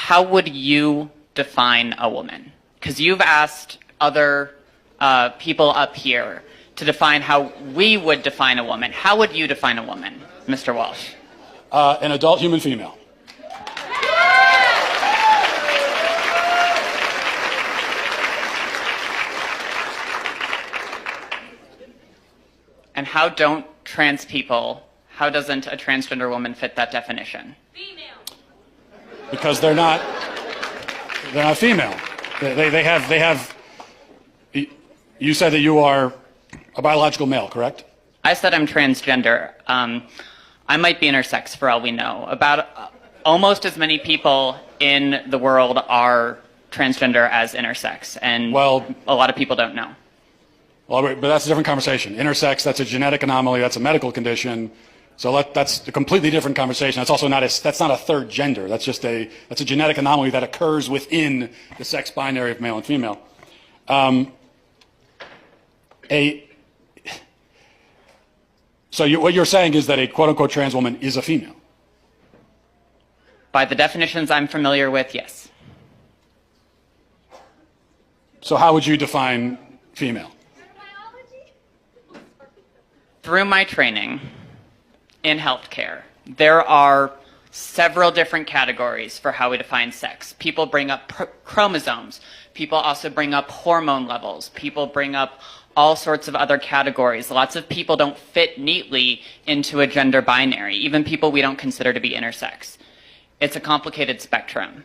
how would you define a woman? Because you've asked other people up here to define how we would define a woman. How would you define a woman, Mr. Walsh? An adult human female. And how don't trans people, how doesn't a transgender woman fit that definition? Female. Because they're not female. They have, you said that you are a biological male, correct? I said I'm transgender. I might be intersex for all we know. About almost as many people in the world are transgender as intersex, and well, a lot of people don't know. Well, but that's a different conversation. Intersex, that's a genetic anomaly, that's a medical condition. So that's a completely different conversation. That's also not a third gender. That's a genetic anomaly that occurs within the sex binary of male and female. So what you're saying is that a quote-unquote trans woman is a female? By the definitions I'm familiar with, yes. So how would you define female? Through my training in healthcare, there are several different categories for how we define sex. People bring up chromosomes. People also bring up hormone levels. People bring up all sorts of other categories. Lots of people don't fit neatly into a gender binary, even people we don't consider to be intersex. It's a complicated spectrum.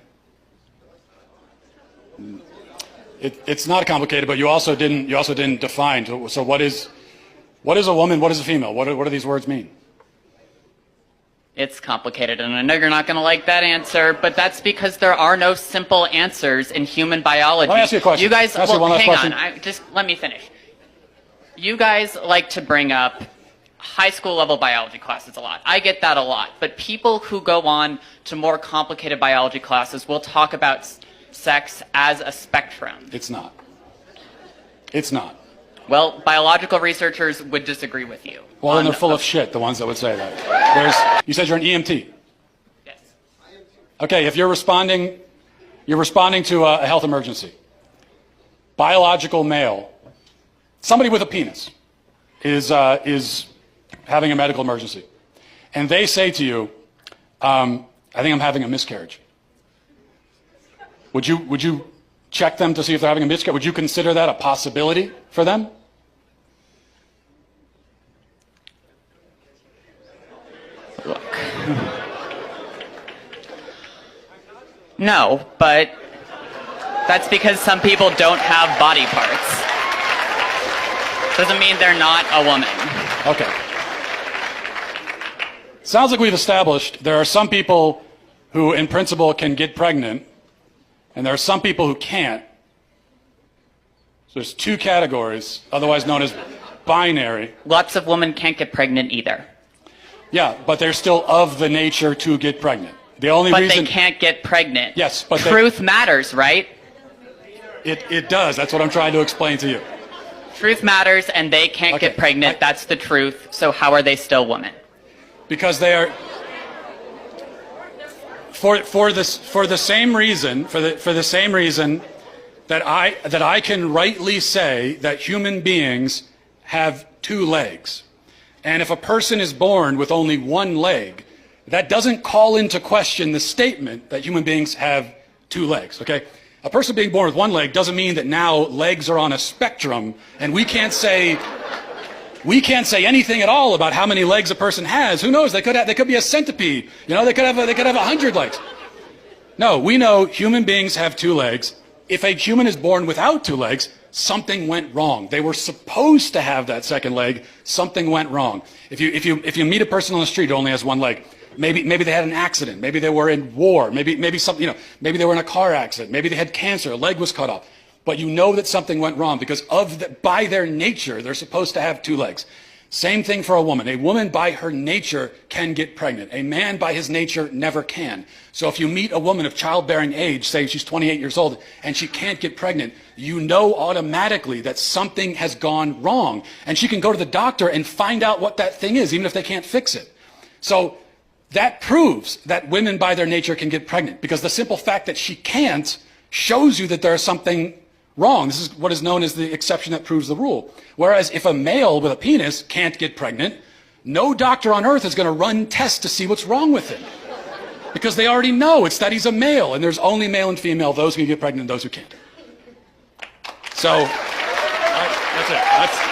It's not complicated, but you also didn't define. So what is a woman? What is a female? What do these words mean? It's complicated, and I know you're not going to like that answer, but that's because there are no simple answers in human biology. Let me ask you a question. You guys, well, hang on. Just let me finish. You guys like to bring up high school level biology classes a lot. I get that a lot, but people who go on to more complicated biology classes will talk about sex as a spectrum. It's not. It's not. Well, biological researchers would disagree with you. Well, then they're full of shit, the ones that would say that. You said you're an EMT. Yes. Okay, if you're responding to a health emergency. Biological male, somebody with a penis, is having a medical emergency. And they say to you, I think I'm having a miscarriage. Would you check them to see if they're having a miscarriage? Would you consider that a possibility for them? Look. No, but that's because some people don't have body parts. Doesn't mean they're not a woman. Okay. Sounds like we've established there are some people who, in principle, can get pregnant, and there are some people who can't. So there's two categories, otherwise known as binary. Lots of women can't get pregnant either. Yeah, but they're still of the nature to get pregnant. The only but reason they can't get pregnant. Yes, but truth matters, right? It does. That's what I'm trying to explain to you. Truth matters, and they can't get pregnant. That's the truth. So how are they still women? Because they are for the same reason that I can rightly say that human beings have two legs. And if a person is born with only one leg, that doesn't call into question the statement that human beings have two legs, okay? A person being born with one leg doesn't mean that now legs are on a spectrum and we can't say anything at all about how many legs a person has. Who knows? They could be a centipede. You know, they could have 100 legs. No, we know human beings have two legs. If a human is born without two legs, something went wrong. They were supposed to have that second leg. Something went wrong. If you meet a person on the street who only has one leg, maybe they had an accident. Maybe they were in war. Maybe something, maybe they were in a car accident. Maybe they had cancer. A leg was cut off. But you know that something went wrong because by their nature, they're supposed to have two legs. Same thing for a woman. A woman by her nature can get pregnant. A man by his nature never can. So if you meet a woman of childbearing age, say she's 28 years old, and she can't get pregnant, you know automatically that something has gone wrong. And she can go to the doctor and find out what that thing is, even if they can't fix it. So that proves that women by their nature can get pregnant, because the simple fact that she can't shows you that there's something wrong. This is what is known as the exception that proves the rule. Whereas if a male with a penis can't get pregnant, no doctor on earth is going to run tests to see what's wrong with him. Because they already know it's that he's a male, and there's only male and female, those who can get pregnant and those who can't. So, that's it.